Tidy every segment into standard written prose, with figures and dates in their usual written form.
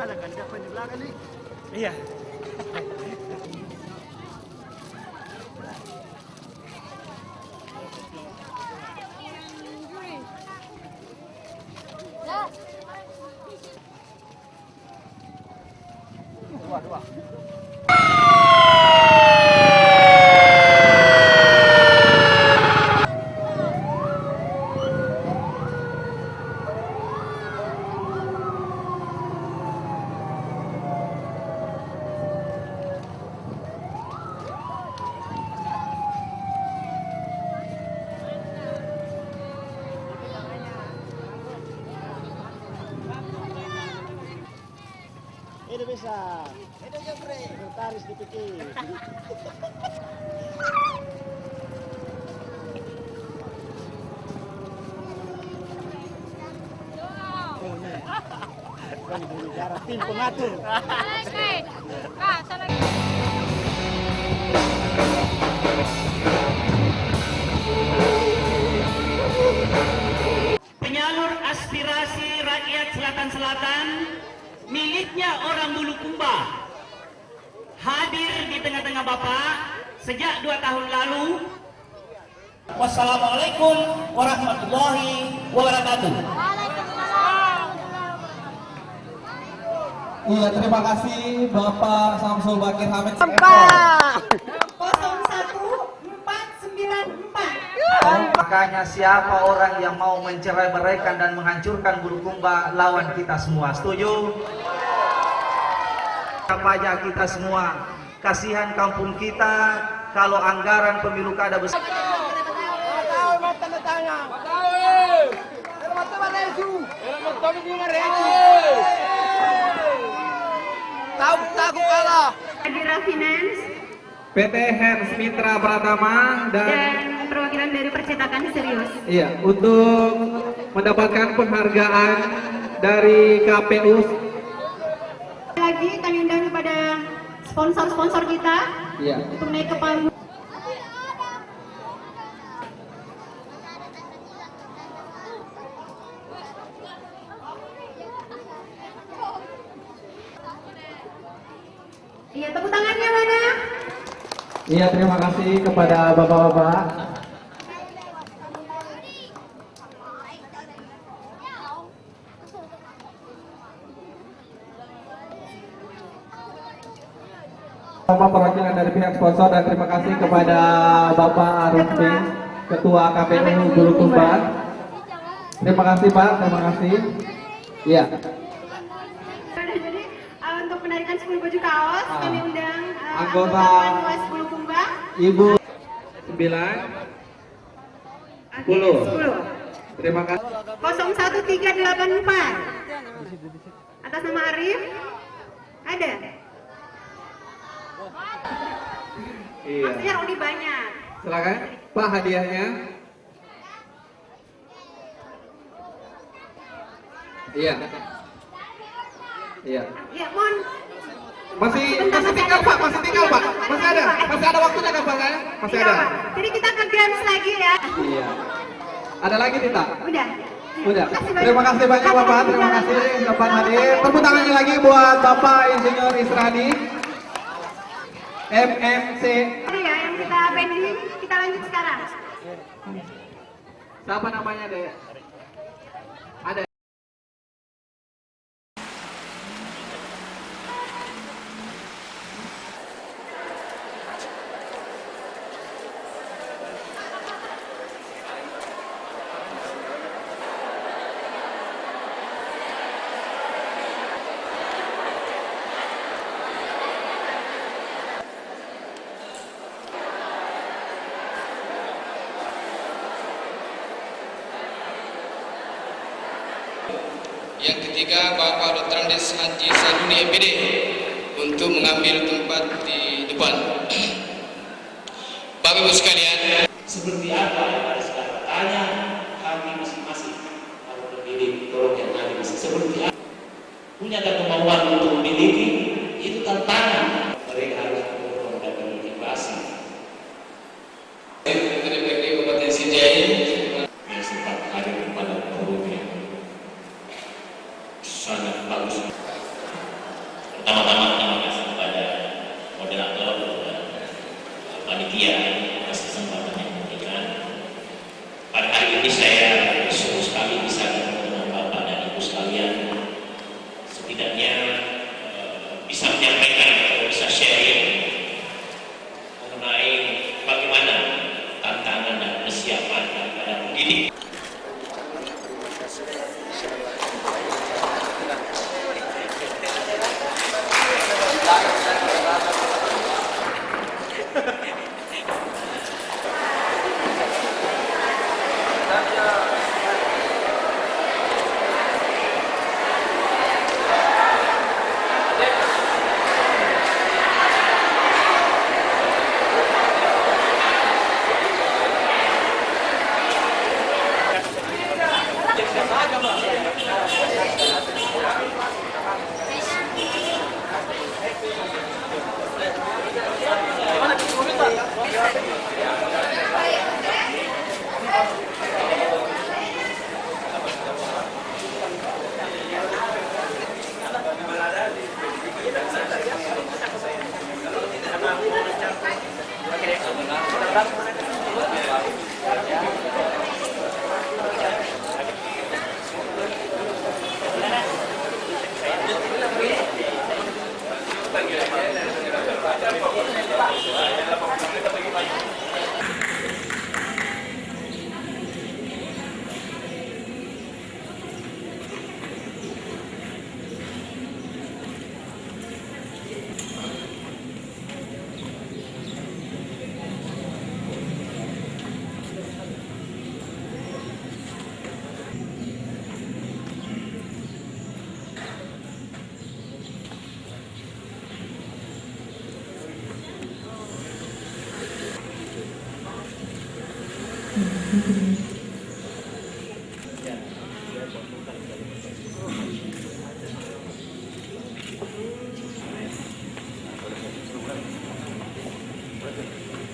Ada kan siapa di belakang nih? Iya. Dua. Ini bisa. Ini jepre. Bertaris dipikir. Kan di negara tim pengatur. Oke. Kak, salah. Penyalur aspirasi rakyat Selatan-Selatan miliknya orang Bulukumba hadir di tengah-tengah Bapak sejak 2 tahun lalu. Wassalamualaikum warahmatullahi wabarakatuh. Iya, terima kasih Bapak Samsul Bakir Hamid. 01494. Makanya siapa orang yang mau mencerai-beraikan dan menghancurkan Bulukumba, lawan kita semua. Setuju? Pajak kita semua. Kasihan kampung kita kalau anggaran pemilu kada besar. Tahu kalah. Adira Finance PT Hans Mitra Pratama dan perwakilan dari Percetakan Serius. iya, untuk mendapatkan penghargaan dari KPU. Lagi kami undang kepada sponsor-sponsor kita Iya. untuk naik ke panggung. Iya, tepuk tangannya mana? Iya, terima kasih kepada Bapak-bapak. Sama perwakilan dari pihak sponsor, dan terima kasih kepada Bapak Arifin, Ketua KPU Bulukumba. Terima kasih Pak, terima kasih. Iya. Jadi untuk penarikan 10 baju kaos kami undang Anggota Panwas Bulukumba. Ibu 9 Oke, 10. 10. Terima kasih. 01384. Atas nama Arif. Ada. Iya. Maksudnya udah banyak. Silakan Pak, hadiahnya. Iya. Iya. Ya, mohon. Masih tinggal Pak, masih tinggal Pak. Masih ada waktunya kan Pak saya? Masih Iya, ada. Pak. Jadi kita ke games lagi ya. Iya. Ada lagi Tita? Udah. Udah. Terima kasih banyak Bapak, terima kasih Bapak hadir. Tepuk tangannya lagi buat Bapak Insinyur Isradi. MMC. Ini ya yang kita pending, kita lanjut sekarang. Siapa namanya Dek? Ada. Yang ketiga, Bapak Dr. Andes Haji Saduni MPD untuk mengambil tempat di depan. Bapak Ibu sekalian, Seperti apa yang ada sekarang? Tanya kami masing-masing. Kalau memilih tolong yang ada seperti apa? Punya kemauan untuk memiliki, itu tantangan. Mereka harus mendorong dan bermotivasi. DPRD Kabupaten Sinjai Yang sempat hadir pada forumnya sangat bagus.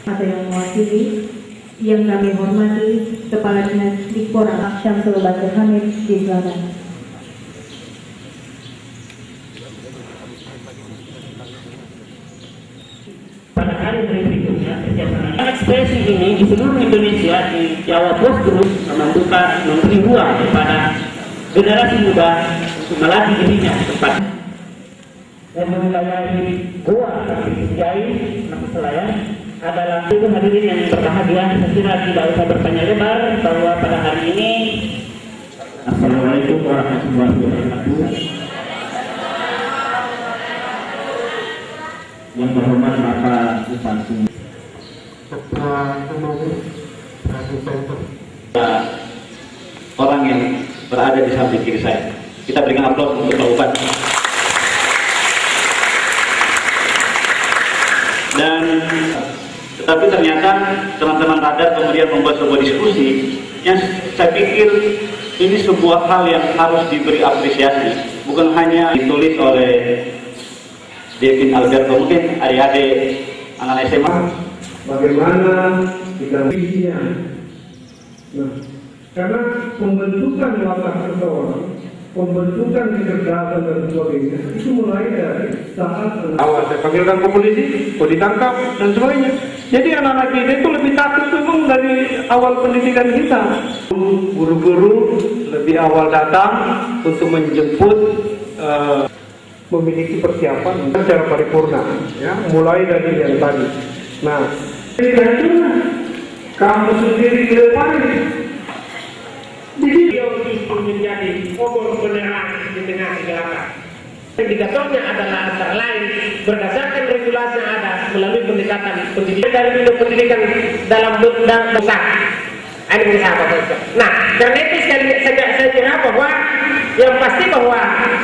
atau yang mewakili, yang kami hormati Kepala Dinas Dikpor Syamsul Bakir Hamid di Selatan. Pada hari berikutnya, ekspresi ini di seluruh Indonesia di Jawa Post Group memberi ruang kepada generasi muda untuk melatih dirinya tempat dan memulai Goa Jai Selayar adalah itu hadirin yang berbahagia. Saya kira tidak usah bertanya lebar bahwa pada hari ini Assalamualaikum warahmatullahi wabarakatuh. Yang berhormat Bapak Bupati orang yang berada di samping kiri saya. Kita berikan aplaus untuk Pak Bupati. Dan tetapi ternyata teman-teman radar kemudian membuat sebuah diskusi yang saya pikir ini sebuah hal yang harus diberi apresiasi, bukan hanya ditulis oleh Devin Alberto, mungkin adik-adik anak SMA. Bagaimana kita visinya? Nah, karena pembentukan watak seseorang, pembentukan kecerdasan dan sebagainya itu mulai dari saat awal saya panggilkan ke polisi, kok ditangkap dan sebagainya. Jadi anak-anak kita itu lebih takut memang dari awal pendidikan kita. Guru-guru lebih awal datang untuk menjemput. Memiliki persiapan secara paripurna, ya, mulai dari yang tadi. Nah, kamu sendiri dileparin. Jadi dia justru menjadi obor penerang di tengah kegelapan. Indikatornya adalah antara lain berdasarkan regulasi yang ada melalui pendekatan pendidikan dari pendidikan dalam besar. Ada berusaha apa? Nah, karena itu saya kira bahwa yang pasti bahwa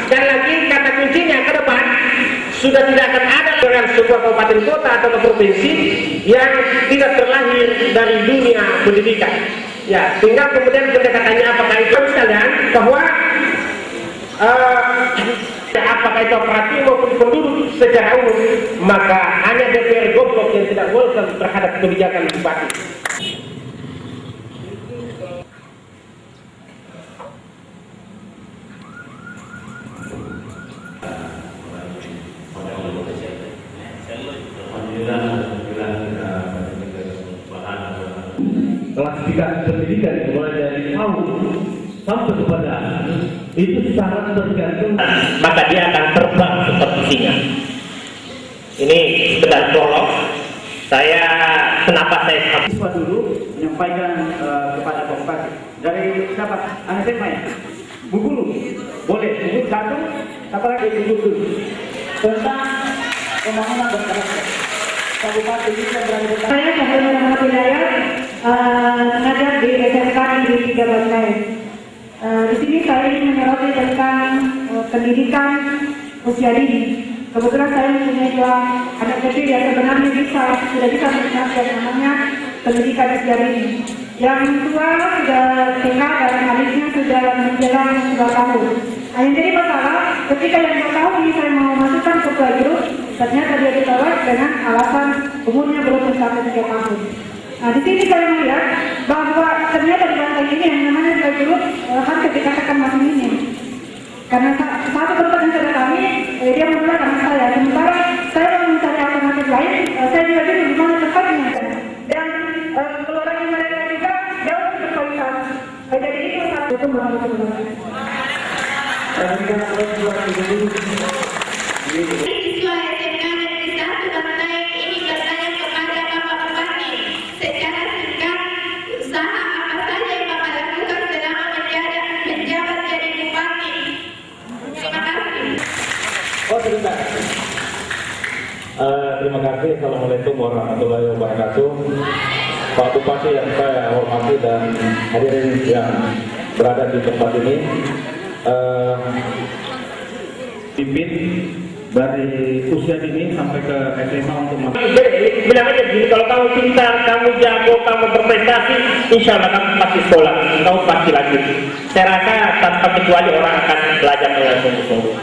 sekali lagi kata kuncinya ke depan sudah tidak akan ada dengan sebuah kabupaten kota atau provinsi yang tidak terlahir dari dunia pendidikan. Ya, tinggal kemudian pendekatannya apakah itu sekalian bahwa apakah itu operatif maupun penduduk secara umum, maka hanya DPR goblok yang tidak welcome terhadap kebijakan bupati. Klasifikasi pendidikan mulai dari awal sampai kepada itu syarat tergantung, maka dia akan terbang seperti singa. Ini sekedar prolog. Kenapa saya siswa dulu menyampaikan kepada Pak Bupati dari siapa? Anak SMA ya? Bu Guru, boleh Bu satu, apalagi Bu Guru tentang pembangunan berkelanjutan. Kabupaten bisa berada. Saya Sahabat Muhammad Hidayat mengajar di SMK di 13 Kaya. Di sini saya ingin menyoroti tentang pendidikan usia dini. Kebetulan saya mempunyai dua anak kecil yang sebenarnya sudah bisa menikmati yang namanya pendidikan usia dini. Yang tua sudah TK dan adiknya sudah menjelang 2 tahun. Yang jadi masalah ketika yang 2 tahun ini saya mau masukkan ke playgroup, ternyata dia ditolak dengan alasan umurnya belum mencapai 3 tahun. Nah, di sini saya melihat bahwa ternyata di bangsa ini yang namanya playgroup harus dikatakan masih minim. Karena satu tempat yang sudah kami, dia menolak anak saya. Sementara saya mau mencari alternatif lain, saya juga bingung di mana tempatnya. Dan keluaran mereka juga jauh berkualitas. Jadi itu satu itu melalui Siswa SMK Negeri 1 Bantaeng ini bertanya kepada Bapak Bupati secara singkat, usaha apa saja yang Bapak lakukan selama menjabat jadi bupati? Terima kasih. Oh, sebentar. Terima kasih. Assalamualaikum warahmatullahi wabarakatuh. Pak Bupati yang saya hormati dan hadirin yang berada di tempat ini, pimpin dari usia dini sampai ke SMA untuk bilang aja gini, kalau kamu pintar, kamu jago, kamu berprestasi, insya Allah kamu pasti sekolah, kamu pasti lanjut. Saya rasa tanpa kecuali orang akan belajar dengan sungguh-sungguh.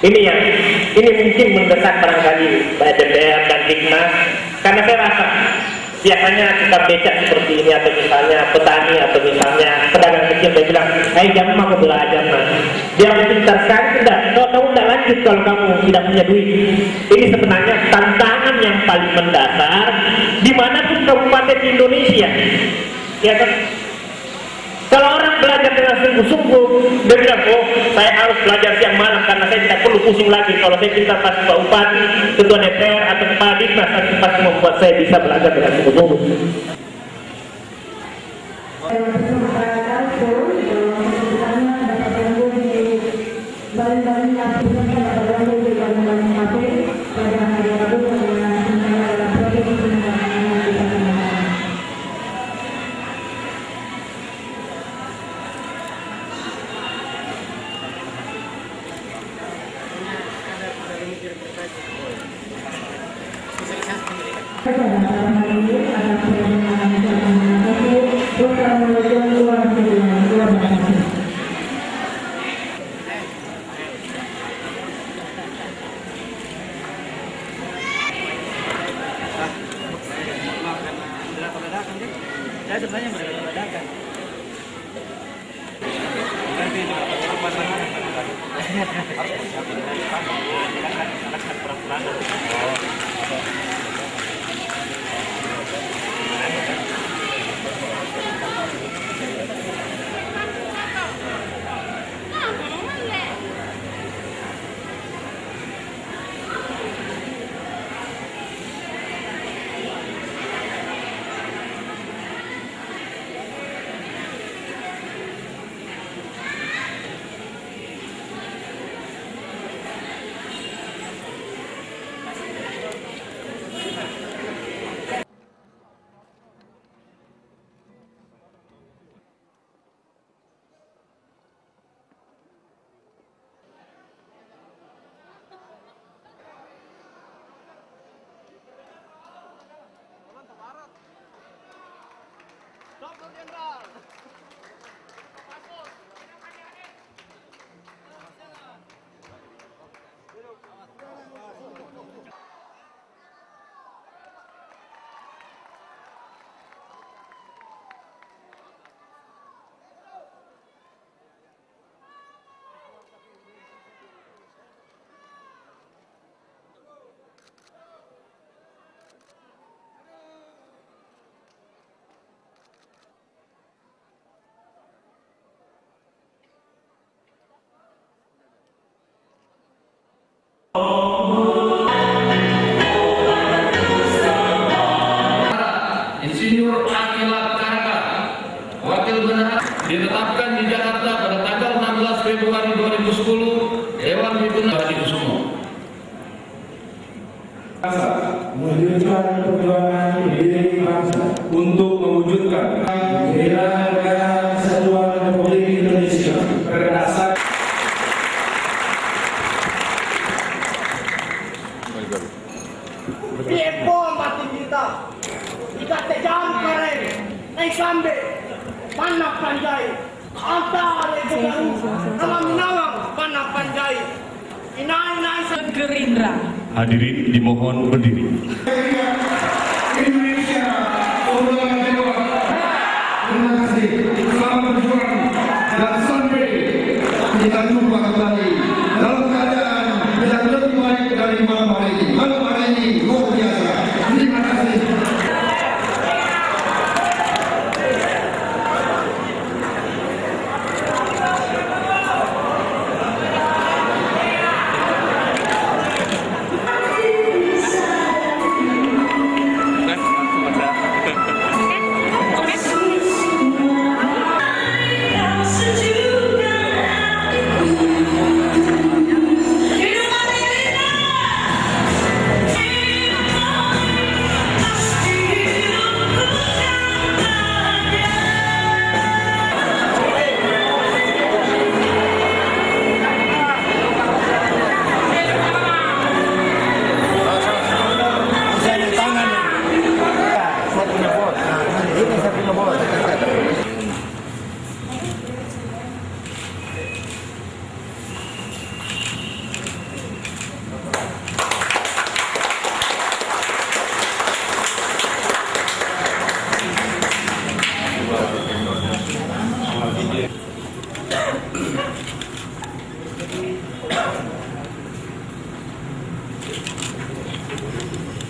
Ini mungkin mendesak barangkali DPR dan Diknas, karena saya rasa biasanya kita becak seperti ini, atau misalnya petani, atau misalnya pedagang kecil, dia bilang, jangan mau belajar mas, dia pintar sekali, tidak, kamu tidak lanjut kalau kamu tidak punya duit. Ini sebenarnya tantangan yang paling mendasar dimanapun kabupaten di Indonesia, ya kan? Kalau orang belajar dengan sungguh-sungguh, dia bilang, oh saya harus belajar siang malam karena saya tidak perlu pusing lagi. Kalau saya pintar pas Pak Bupati, Ketua DPR atau Kepala Dinas, pasti membuat saya bisa belajar dengan sungguh-sungguh. Insinyur Akila Karaka, Wakil Bendahara, ditetapkan di Jakarta pada tanggal 16 Februari 2010, Dewan Pimpinan Hadi Kusumo. Mewujudkan perjuangan ideologi bangsa untuk mewujudkan negara kesatuan Republik Indonesia berdasar Piepon batin kita, jika tejam karen, naik sambe, panak panjai, antara legaru, nama panak panjai, inai Gerindra. Hadirin dimohon berdiri. Indonesia, terima kasih, selamat berjuang dan sampai kita jumpa kembali dalam keadaan yang lebih baik dari malam hari ini. Malam hari ini luar biasa. Terima kasih.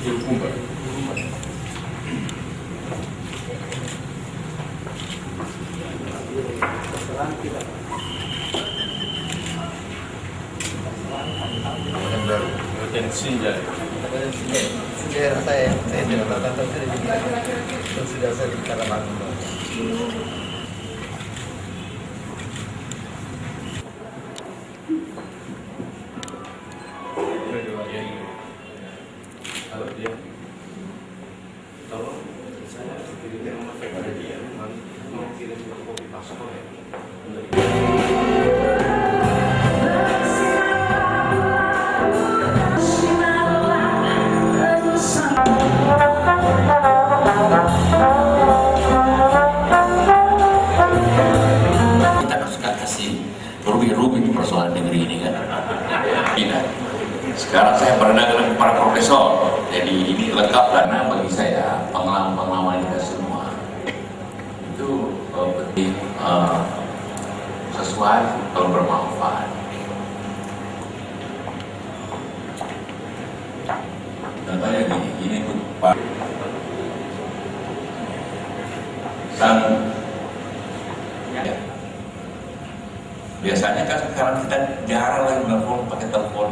Bulukumba. Yang baru, Sinjai. Daerah saya tidak tahu sudah saya di Karamangun. Kalau dia, tolong saya kirimkan nomor kepada dia, mau kirim kopi paspor ya. Kita suka kasih rugi persoalan negeri ini kan. Tidak. Sekarang saya berenang dengan para profesor, jadi ini lengkap karena bagi saya pengalaman kita semua itu penting, sesuatu kalau bermanfaat. Contohnya ini pun Pak Sang. Biasanya kan sekarang kita jarang lagi telepon pakai telepon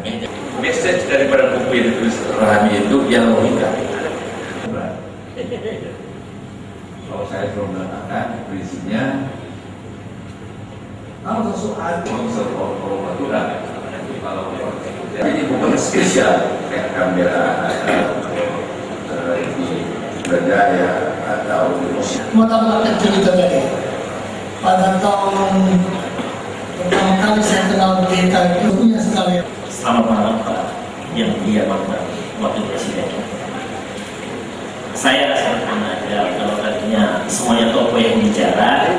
meja. Message daripada buku yang ditulis Rahmi itu yang logika. Kalau saya belum mengatakan prinsipnya, kalau soal aturan, ini bukan spesial kayak kamera budaya atau Mau tambahkan cerita tadi. Pada tahun pertama kali saya kenal BK itu punya sekali. Selamat malam Pak yang mulia Bapak Wakil Presiden. Saya sangat mengajar kalau tadinya semuanya tokoh yang bicara.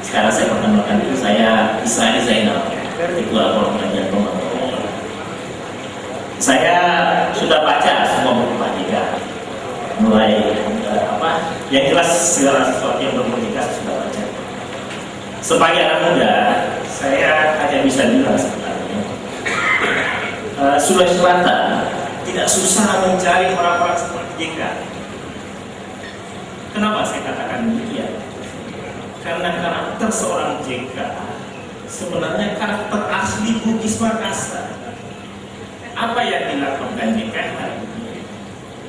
Sekarang saya perkenalkan diri saya Israel Zainal, Ketua Forum Pengajian Pembangunan. Saya sudah baca semua buku Pak JK, mulai yang jelas segala sesuatu yang berpolitik sudah baca. Sebagai anak muda, saya hanya bisa bilang sebenarnya Sulawesi Selatan tidak susah mencari orang-orang seperti JK. Kenapa saya katakan demikian? Karena karakter seorang JK sebenarnya karakter asli Bugis Makassar. Apa yang dilakukan JK hari ini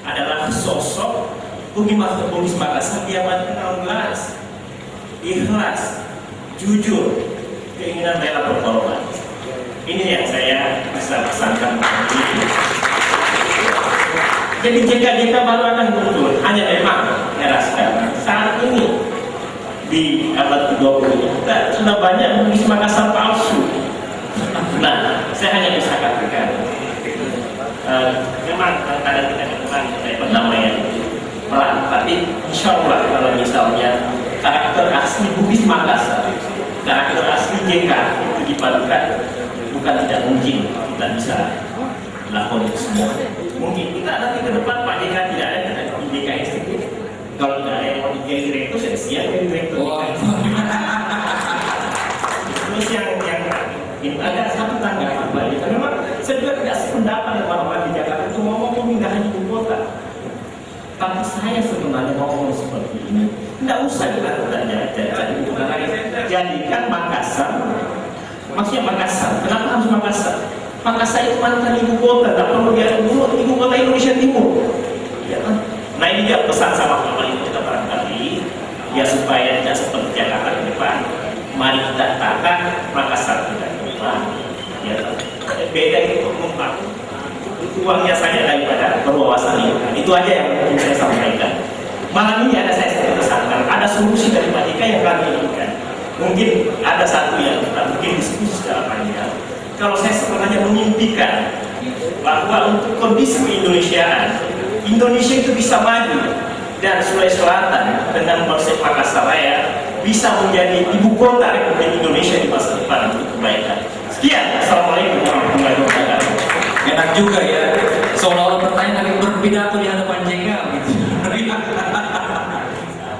adalah sosok Bugis Makassar di abad ke-16, ikhlas, jujur, keinginan rela berkorban. Ini yang saya bisa pesankan hari ini. Jadi JK baru akan muncul, hanya memang era sekarang saat ini di abad ke-20 kita sudah banyak Bugis Makassar palsu. Nah, saya hanya bisa katakan memang kadang kita memang perdamaian pelan, tapi insya Allah kalau misalnya karakter asli Bugis Makassar, karakter asli JK itu dipadukan, bukan tidak mungkin kita bisa lakukan itu semua. Mungkin kita nanti ke depan Pak JK tidak ada di JK Institute. Kalau tidak ada yang mau jadi direktur, saya siap jadi direktur. Terus yang ada satu tanggapan Pak JK, memang saya juga tidak sependapat dengan orang-orang di Jakarta itu mau pemindahan ibu kota. Tapi saya sebenarnya ngomong seperti ini, tidak usah dilakukan jadikan Makassar. Maksudnya Makassar, kenapa harus Makassar? Makassar itu mantan ibu kota, tak perlu dia dulu ibu kota Indonesia Timur. Ya kan? Nah ini dia pesan sama Bapak Ibu kita barangkali, ya supaya tidak seperti Jakarta ke depan. Mari kita tata Makassar kita ke depan. Ya, beda itu uangnya saja daripada berwawasan itu aja yang mungkin saya sampaikan. Malam ini ada saya pesankan, ada solusi dari Pak JK yang kami inginkan. Mungkin ada satu yang kita mungkin diskusi secara panjang. Kalau saya sebenarnya memimpikan bahwa untuk kondisi keindonesiaan, Indonesia itu bisa maju dan Sulawesi Selatan dengan konsep Makassar Raya bisa menjadi ibu kota Republik Indonesia di masa depan untuk kebaikan. Sekian, assalamualaikum warahmatullahi wabarakatuh. Enak juga ya, seolah-olah pertanyaan yang berpidato di hadapan JK gitu.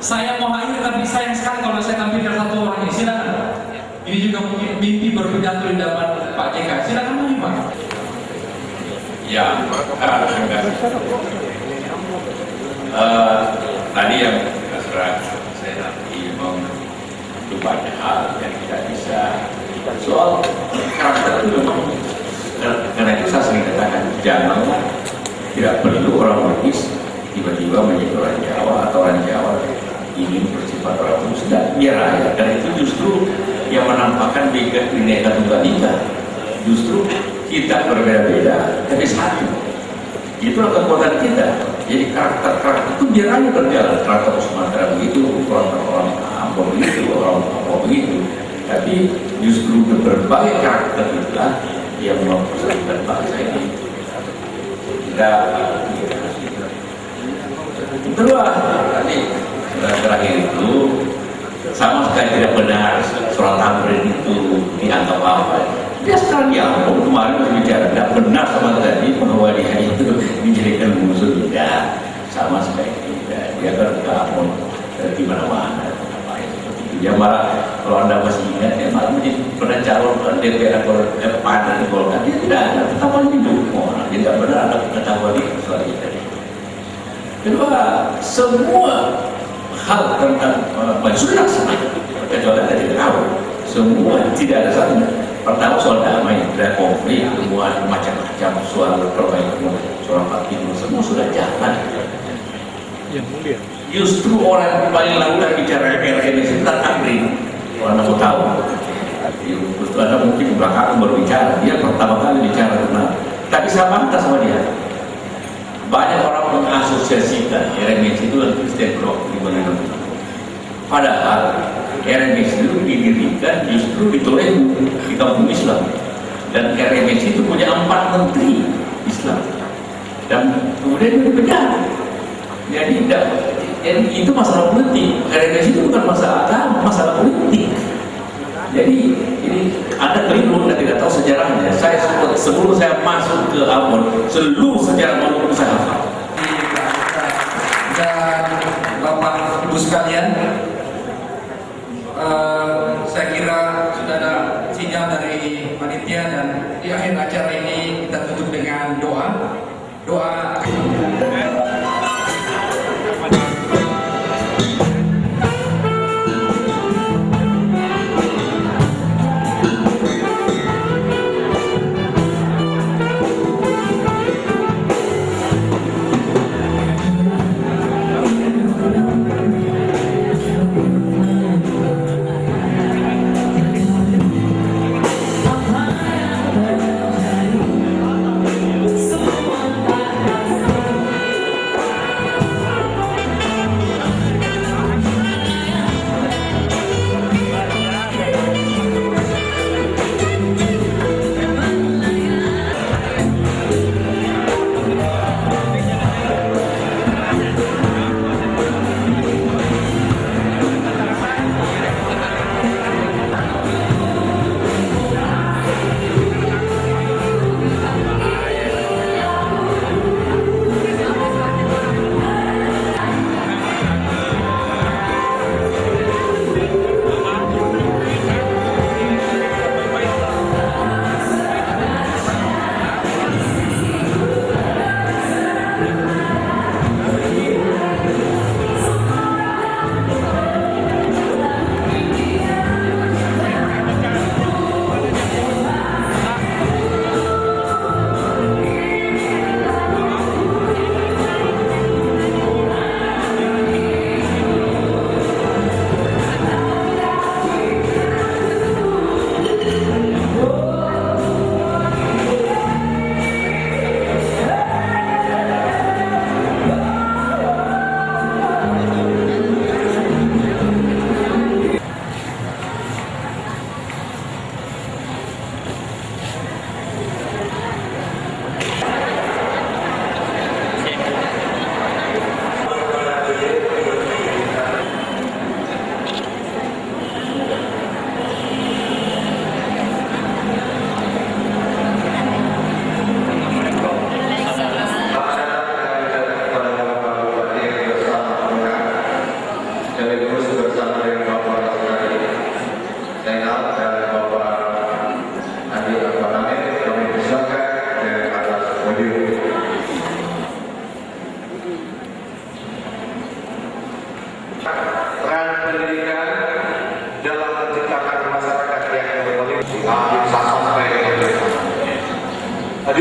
Saya mau hadir tapi sayang sekali kalau saya tampilkan satu orang ini. Silakan. Ini juga mungkin mimpi berpidato di hadapan Pak JK. Silakan maju Pak. Ya, tadi yang terserah saya nanti itu banyak hal yang tidak bisa soal karakter itu memang, karena itu saya sering katakan janganlah, tidak perlu orang Bugis tiba-tiba menjadi orang Jawa atau orang Jawa ingin bersifat orang Bugis, dan biar aja. Dan itu justru yang menampakkan Bhinneka Tunggal Ika. Justru kita berbeda-beda tapi satu, itulah kekuatan kita. Jadi karakter itu biar aja berjalan, karakter Sumatera begitu, orang Ambon begitu, orang Papua begitu, tapi justru berbagai karakter itulah yang mempersatukan bangsa ini. Kedua, tadi terakhir itu sama sekali tidak benar surat Tamrin itu dianggap apa. Dia sekarang di Ambon kemarin masih bicara tidak benar sama tadi bahwa dia itu dijadikan musuh, tidak, sama sekali tidak. Dia bergabung di mana-mana. Dia malah, kalau Anda masih ingat, dia malah pernah calon DPR PAN di Golkar. Dia tidak ada ketahuan hidup, dia tidak benar ada ketahuan hidup soal itu. Kedua, semua hal tentang sudah sebenarnya kecuali ada tidak tahu, semua tidak ada satu. Pertama soal damai, tidak konflik, semua macam-macam soal perbaikan, soal partido, semua sudah jalan. Justru orang yang paling lama bicara RMS itu Tamrin, orang mau tahu. Justru Anda mungkin belakang baru bicara, dia pertama kali bicara tentang. Tapi saya bantah sama dia. Banyak orang mengasosiasikan RMS itu dengan Kristen Blok di mana. Padahal RMS itu didirikan justru di Toledo, di kampung Islam, dan RMS itu punya 4 menteri Islam, dan kemudian itu dipecah. Jadi itu masalah politik. RMS itu bukan masalah agama, masalah politik. Jadi ini Anda keliru dan tidak tahu sejarahnya. Saya sebelum saya masuk ke Ambon, seluruh sejarah Maluku saya hafal. Dan Bapak Ibu sekalian, saya kira sudah ada sinyal dari panitia, dan di akhir acara ini kita tutup dengan doa. Semua tak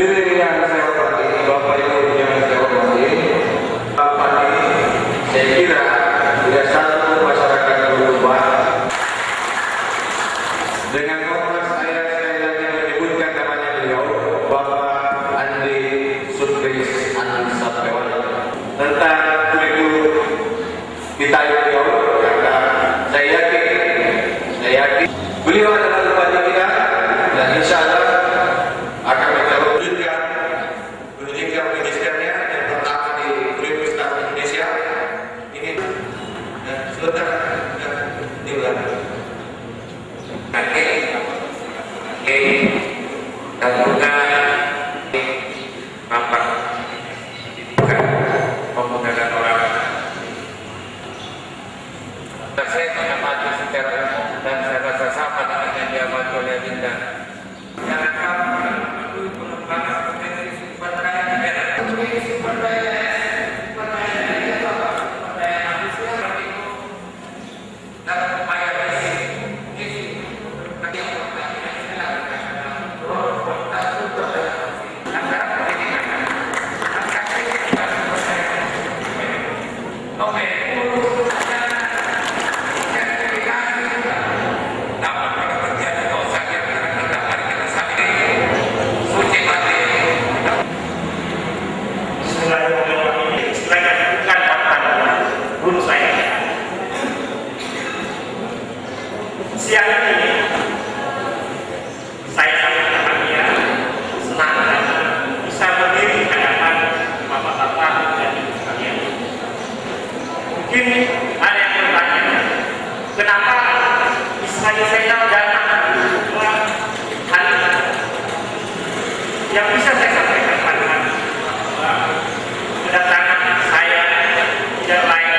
Hadirin yang saya hormati, Bapak Ibu yang saya hormati, Bapak ini saya kira tidak satu masyarakat berubah. Dengan hormat saya lagi menyebutkan namanya beliau, Bapak Andi Sutris Andi Sapewal, tentang kurikulum kita beliau, karena saya yakin beliau adalah bupati kita dan insya Allah akan mencalonkan pendidikan magisternya yang pertama di Universitas Indonesia ini. Sebentar diulang. Dan juga nampak bukan pembukaan orang. Saya mengamati secara umum dan saya rasa sama dengan yang diamati oleh Linda. Jangan kamu pengembangan potensi sumber daya negara. Sumber daya manusia itu dalam upaya siang ini saya sangat bahagia, senang dan bisa berdiri di hadapan bapak-bapak dan ibu sekalian. Mungkin ada yang bertanya, kenapa Ismail Zainal datang hari ini? Yang bisa saya sampaikan pada kedatangan saya tidak lain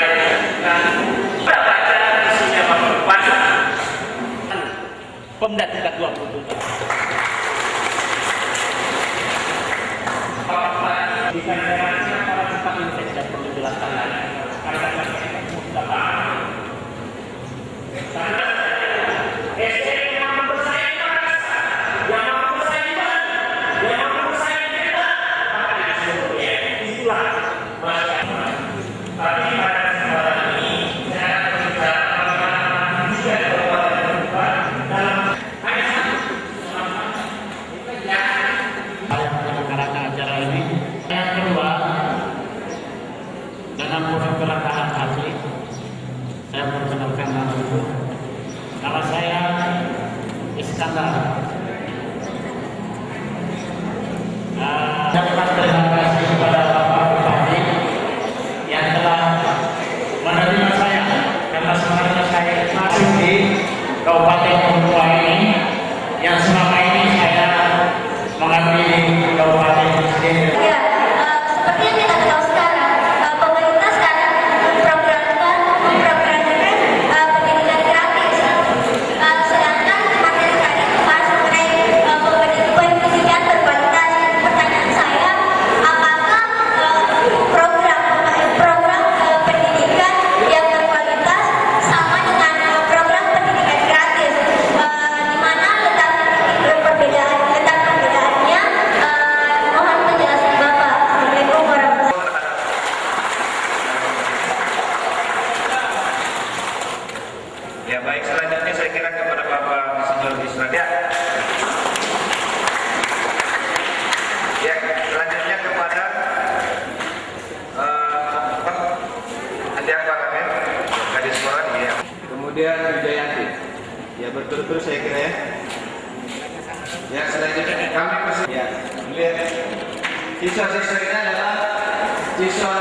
dan baca isinya bapak Pemda tingkat 27. Bisa reaksinya para cepat ini saya tidak perlu jelaskan lagi. Karena saya sudah paham. Karena SM yang mampu bersaing keras, yang mampu bersaing berat, yang mampu bersaing hebat, maka disebutnya itulah masyarakat. Tapi pada kesempatan ini saya berbicara tentang juga dalam acara ini. Yang kedua, dengan perkenalkan asli, saya perkenalkan nama itu. Nama saya Iskandar. Dapat terima kasih kepada Bapak Bupati yang telah menerima saya karena sebenarnya saya masuk di Kabupaten Papua ini yang selama ini saya mengambil kabupaten sendiri. Ya, seperti yang kita tahu sekarang, pemerintah sekarang memprogramkan pendidikan gratis. Sedangkan materi tadi membahas mengenai pendidikan berkualitas. Pertanyaan saya, apakah program pendidikan yang berkualitas sama dengan program pendidikan gratis? Di mana letak perbedaan? Mohon penjelasan Bapak. Assalamualaikum warahmatullahi wabarakatuh. Ya baik, selanjutnya saya kira kepada Bapak Insinyur Isra. Ya, selanjutnya kepada Andiak Parlemen, Gadis Koran, ya. Kemudian Wijayanti. Ya berturut-turut saya kira ya. Ya selanjutnya kami ya melihat siswa-siswa ini adalah siswa